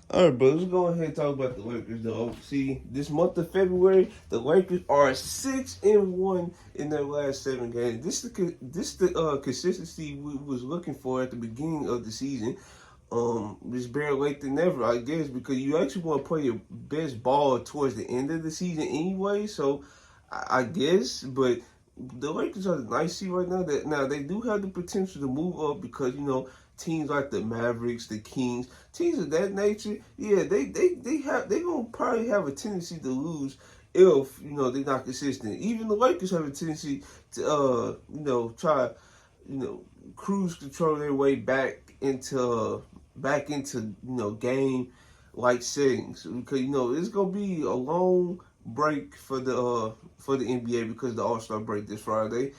All right, bro. Let's go ahead and talk about the Lakers, though. See, this month of February, the Lakers are 6-1 in their last 7 games. This the consistency we was looking for at the beginning of the season. It's better late than never, I guess, because you actually want to play your best ball towards the end of the season anyway. So, I guess, but the Lakers are the nice seed right now. That now they do have the potential to move up because teams like the Mavericks, the Kings, teams of that nature. Yeah, they gonna probably have a tendency to lose if they're not consistent. Even the Lakers have a tendency to try you know cruise control their way back into game like settings because it's gonna be a long break for the NBA because of the All Star break this Friday.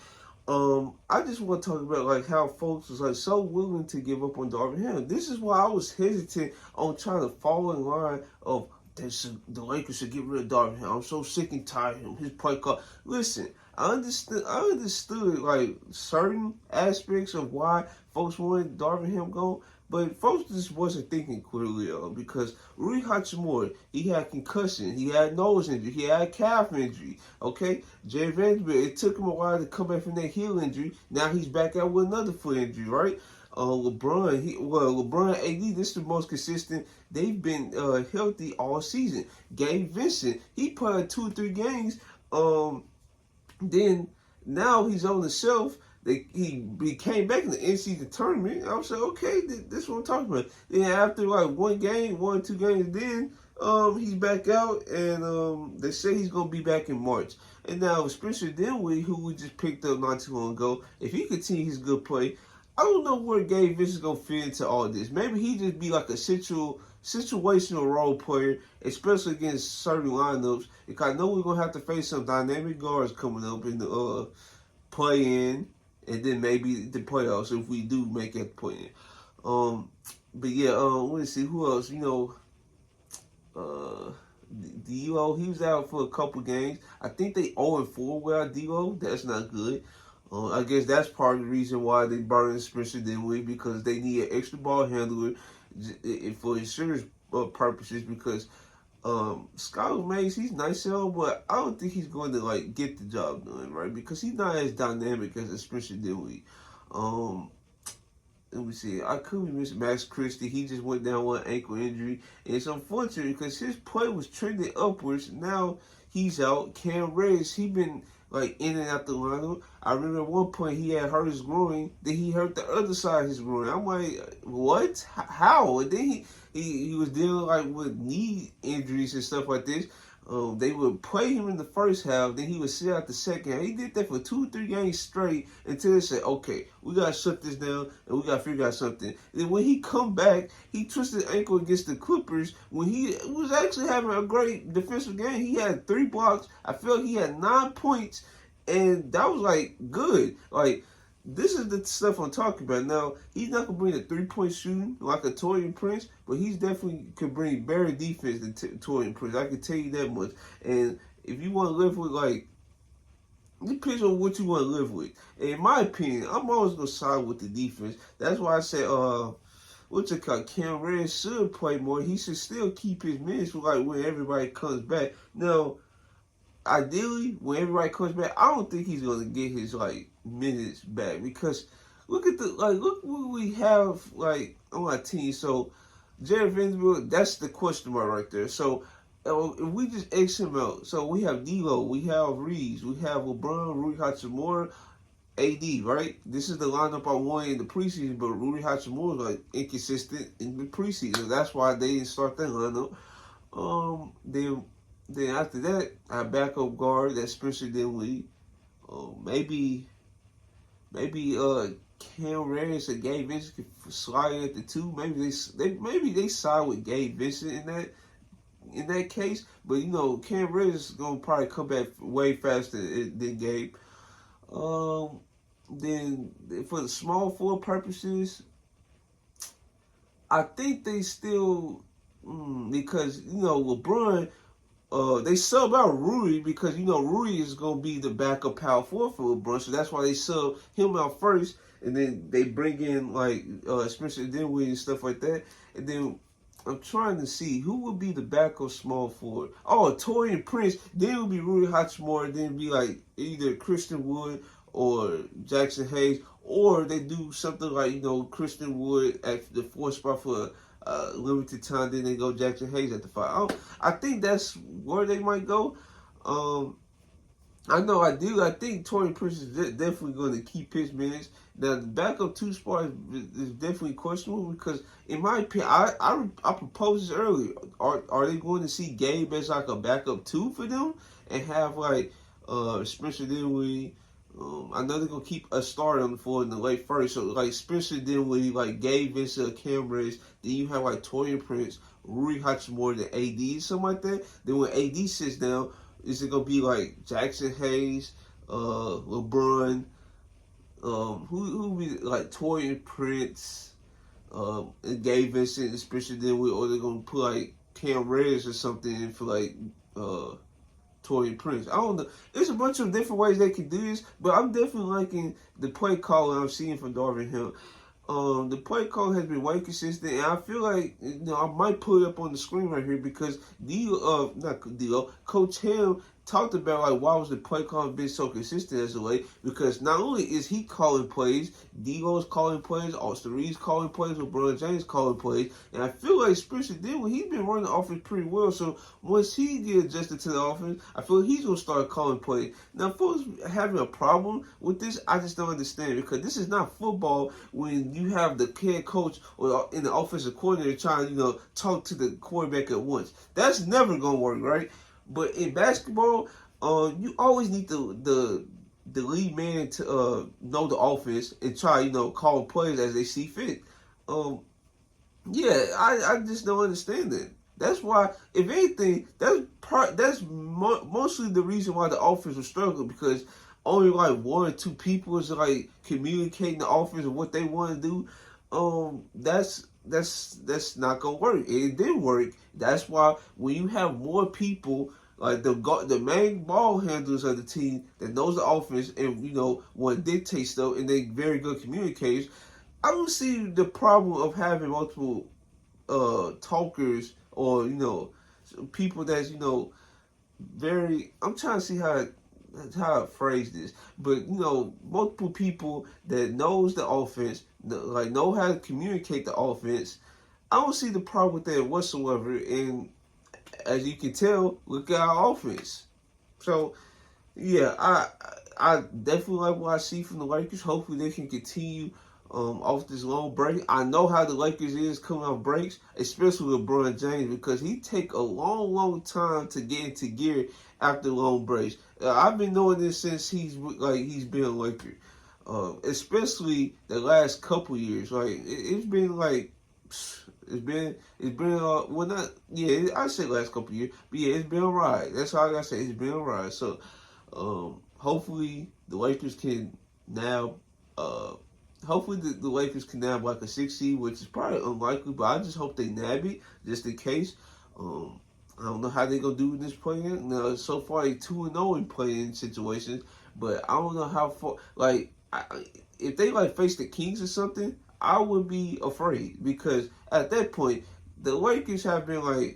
I just want to talk about like how folks was like so willing to give up on Darvin Ham. This is why I was hesitant on trying to fall in line of the Lakers should get rid of Darvin Ham. I'm so sick and tired of him. His play call. Listen, I understood like certain aspects of why folks wanted Darvin Ham gone, but folks just wasn't thinking clearly because Rui Hachimura, he had concussion, he had nose injury, he had calf injury. Okay, Jay Vanderbilt, it took him a while to come back from that heel injury. Now he's back out with another foot injury, right? LeBron AD, this is the most consistent. They've been healthy all season. Gabe Vincent, he played 2 or 3 games. Then now he's on the shelf. He came back in the in-season tournament. I was like, okay, this is what I'm talking about. Then after like 1 or 2 games, then he's back out, and they say he's gonna be back in March. And now Spencer Dinwiddie, who we just picked up not too long ago, if he continues his good play, I don't know where Gabe Vincent is gonna fit into all this. Maybe he just be like a situational role player, especially against certain lineups. Because I know we're gonna have to face some dynamic guards coming up in the play-in, and then maybe the playoffs if we do make it play-in. But yeah, let's see who else. Uh, D'Lo, he was out for a couple games. I think they 0-4 without D'Lo. That's not good. I guess that's part of the reason why they brought in Spencer Dinwiddie because they need an extra ball handler for insurance purposes because Skylar Mays, he's nice, but I don't think he's going to like get the job done, right? Because he's not as dynamic as a Spencer Dinwiddie. Um, Let me see. I could be missing Max Christie. He just went down with an ankle injury. And it's unfortunate because his play was trending upwards. Now he's out. Cam Reddish, he been like in and out the lineup. I remember at one point he had hurt his groin. Then he hurt the other side of his groin. I'm like, what? How? And then he was dealing like with knee injuries and stuff like this. They would play him in the first half, then he would sit out the second half. He did that for 2 or 3 games straight until they said, okay, we got to shut this down and we got to figure out something. And then when he come back, he twisted ankle against the Clippers when he was actually having a great defensive game. He had 3 blocks. I felt he had 9 points, and that was, like, good. Like, this is the stuff I'm talking about. Now, he's not going to bring a 3-point shooting like a Taurean Prince, but he's definitely could bring better defense than Taurean Prince. I can tell you that much. And if you want to live with, like, it depends on what you want to live with. And in my opinion, I'm always going to side with the defense. That's why I said, what's it called? Cam Reddish should play more. He should still keep his minutes like when everybody comes back. Now, ideally, when everybody comes back, I don't think he's gonna get his like minutes back because look what we have like on our team. So Jared Vanderbilt, that's the question mark right there. So if we just X him out, so we have D'Lo, we have Reeves, we have LeBron, Rui Hachimura, AD, right? This is the lineup I wanted in the preseason, but Rui Hachimura was like inconsistent in the preseason. That's why they didn't start that lineup. Then after that, our backup guard that Spencer Dinwiddie. Maybe Cam Reddish or Gabe Vincent could slide at the 2. Maybe they side with Gabe Vincent in that case. But Cam Reddish is gonna probably come back way faster than Gabe. Then for the small forward purposes, I think they still because LeBron. They sub out Rui because Rui is gonna be the backup power forward for LeBron, so that's why they sub him out first, and then they bring in like Spencer Dinwiddie and stuff like that, and then I'm trying to see who would be the backup small forward. Oh, Torian Prince. Then it would be Rui Hachimura. Then it'd be like either Christian Wood or Jackson Hayes, or they do something like Christian Wood at the 4th spot for limited time. Then they go Jackson Hayes at the 5. I think that's where they might go. I know I do. I think Torian Prince is definitely going to keep his minutes. Now, the backup 2 spot is definitely questionable because, in my opinion, I proposed this earlier. Are they going to see Gabe as like a backup 2 for them and have like Spencer Dinwiddie? I know they're gonna keep a start on for in the late first. So like Spencer Dinwiddie, like Gabe Vincent, Cam Reddish. Then you have like Torian Prince, Rui Hachimura, the AD, something like that. Then when AD sits down, is it gonna be like Jackson Hayes, LeBron, who be like Torian Prince, and Gabe Vincent, and Spencer Dinwiddie, or they're gonna put like Cam Reddish or something in for like Torian Prince. I don't know. There's a bunch of different ways they can do this, but I'm definitely liking the play call I'm seeing from Darvin Ham. The play call has been way consistent, and I feel like I might put it up on the screen right here because Coach Ham talked about like why was the play call been so consistent as of late, because not only is he calling plays, D'Lo's calling plays, Austin Reeves calling plays, LeBron James calling plays, and I feel like Spencer Dinwiddie, he's been running the offense pretty well. So once he get adjusted to the offense, I feel like he's gonna start calling plays. Now, folks having a problem with this, I just don't understand, because this is not football when you have the head coach or in the offensive coordinator trying to talk to the quarterback at once. That's never gonna work, right? But in basketball, you always need the lead man to know the offense and try call plays as they see fit. I just don't understand that. That's why, if anything, that's mostly the reason why the offense was struggling, because only like 1 or 2 people is like communicating the offense and what they want to do. That's not gonna work. It didn't work. That's why when you have more people like the main ball handlers of the team that knows the offense and want to dictate stuff, and they very good communicators, I don't see the problem of having multiple talkers or people that's very. I'm trying to see how I phrase this, but multiple people that knows the offense, like know how to communicate the offense. I don't see the problem with that whatsoever. And as you can tell, look at our offense. So yeah, I definitely like what I see from the Lakers. Hopefully they can continue off this long break. I know how the Lakers is coming off breaks, especially LeBron James, because he take a long time to get into gear after long breaks. I've been knowing this since he's been a Laker, especially the last couple years. Like it's been well, not, yeah, I say last couple years, but yeah, it's been a ride. That's all I gotta say. It's been a ride. So hopefully the Lakers can now hopefully the Lakers can nab like a 6 seed, which is probably unlikely, but I just hope they nab it just in case. I don't know how they gonna do in this play-in. Now, so far they 2-0 in play-in situations, but I don't know how far. Like, if they face the Kings or something, I would be afraid, because at that point the Lakers have been I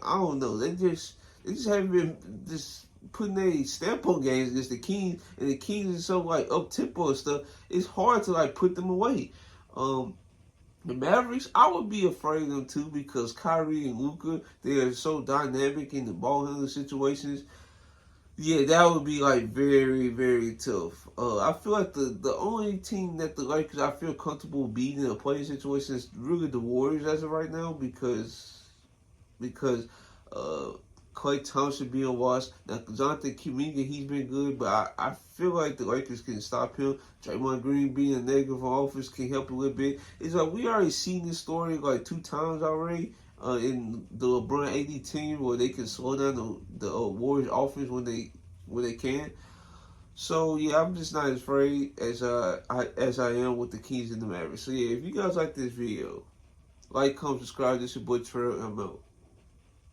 don't know. They just haven't been just putting a stamp on games against the Kings, and the Kings is so up tempo and stuff. It's hard to put them away. The Mavericks, I would be afraid of them too, because Kyrie and Luka, they are so dynamic in the ball handling situations. Yeah, that would be very, very tough. I feel like the only team that the Lakers I feel comfortable beating in a playing situation is really the Warriors as of right now, because Klay Thompson being washed. Now, Jonathan Kuminga, he's been good, but I feel like the Lakers can stop him. Draymond Green being a negative on offense can help a little bit. It's we already seen this story 2 times already in the LeBron AD team, where they can slow down the Warriors offense when they can. So yeah, I'm just not as afraid as I am with the Kings and the Mavericks. So yeah, if you guys like this video, comment, subscribe. This is your boy Terrell. I'm out.